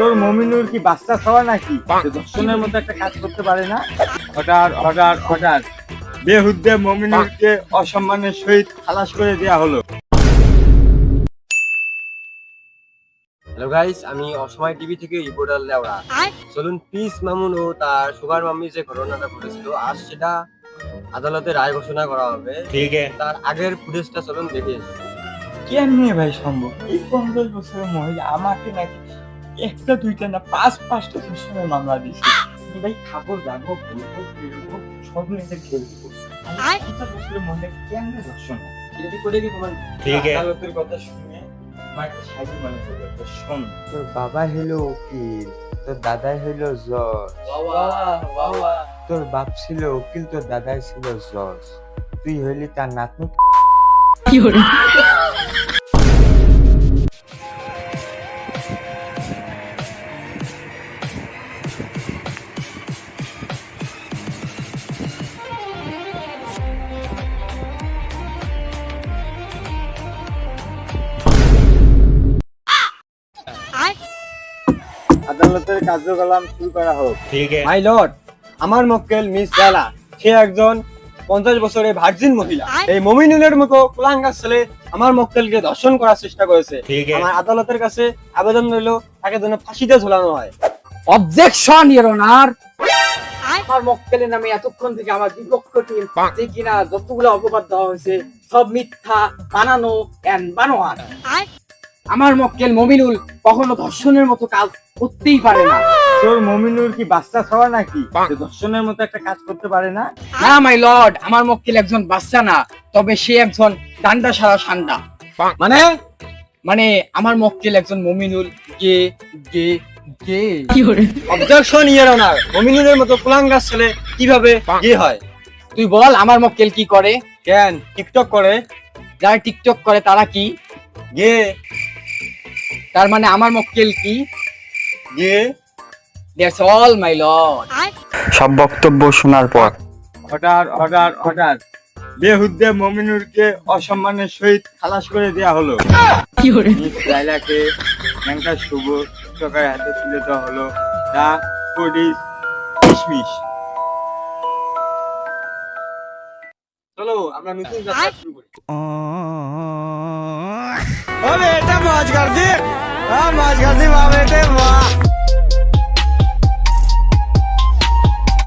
তোর মমিনুর কি বাচ্চা খাওয়া নাকি? দর্শনের মতো একটা কাজ করতে পারে না? Order order order. বেহুদ্দে মমিনুরকে অসম্মানের সহিত খালাস করে দেয়া হলো। হ্যালো গাইস, আমি অসময় টিভি থেকে রিপোর্টার লেওড়া। চলুন পিস মামুন ও তার সুগার মাম্মি যে ঘটনাটা ঘটেছিল, আজ সেটা আদালতে রায় ঘোষণা করা হবে। ঠিক আছে, তার আগের ফুটেজটা চলুন দেখে এসি। কেমনে ভাই সম্ভব? এই 50 বছরের মহিলা আমাকে নাকি একটা দুইটা না 5-5টা ধর্ষণের মামলা দিয়েছে। আমি ভাই খাবো যাবো বলবো বেরোবো সব নিজের খেলতে করছি। 50 বছরের মহিলা কেমনে ধর্ষণ হয়? এটি করে কি প্রমাণ? ঠিক আছে, আদালতের কথা শুনে আমার একটা সাহায্য মনে করবে। শোন, তোর বাবা হইলো উকিল, তোর দাদাই হইলো জজ। তোর বাপ ছিল উকিল, তোর দাদাই ছিল জজ। তুই হইলি তার নাতনি। আদালতের কার্যকলাপ শুরু করা হোক। ঠিক আছে, মাই লর্ড, আমার মক্কেল মিস লালা, সে একজন 50 বছরের ভার্জিন মহিলা। এই মমিনুলের মতো কুলাঙ্গার ছেলে আমার মক্কেলকে ধর্ষণ করার চেষ্টা করেছে। ঠিক আছে। আমার আদালতের কাছে আবেদন রইল তাকে যেন ফাঁসিতে ঝোলানো হয়। Objection your honour. আমার মক্কেলের নামে এতক্ষণ থেকে আমার বিপক্ষ টিম যে কিনা যতগুলো অপবাদ দেওয়া হয়েছে সব মিথ্যা, বানানো এন্ড বানোয়াট। আমার মক্কেল মমিনুল কখনো ধর্ষণের মতো কাজ করতেই পারে না। তোর মমিনুর কি বাচ্চা খাওয়া নাকি? দর্শনের মতো একটা কাজ করতে পারে না? না মাই লর্ড, আমার মক্কেল একজন বাচ্চা না, তবে সে একজন ডান্ডা সারা সান্ডা। মানে মানে আমার মক্কেল একজন মমিনুল গে গে গে। অবজেকশন ইওর অনার, মমিনুলের মতো কুলাঙ্গার ছেলে কিভাবে বিয়ে হয়? তুই বল আমার মক্কেল কি করে? কেন টিকটক করে? যারা টিকটক করে তারা কি? গে তার মানে আমার মক্কেল কি? Gay that's all my lord. সব বক্তব্য শোনার পর অর্ডার অর্ডার অর্ডার। বেহুদ্দে মমিনুরকে অসম্মানের সহিত খালাস করে দেয়া হলো। মিস লাইলাকে ন্যাংটা শুভ সরকার হাতে তুলে দেওয়া হলো। দা পুলিশ কিশমিশ। চলো আমরা নতুন যাত্রা শুরু করি। अबे बेटा मौज कर दी, हाँ मौज कर दी वाह बेटे वाह।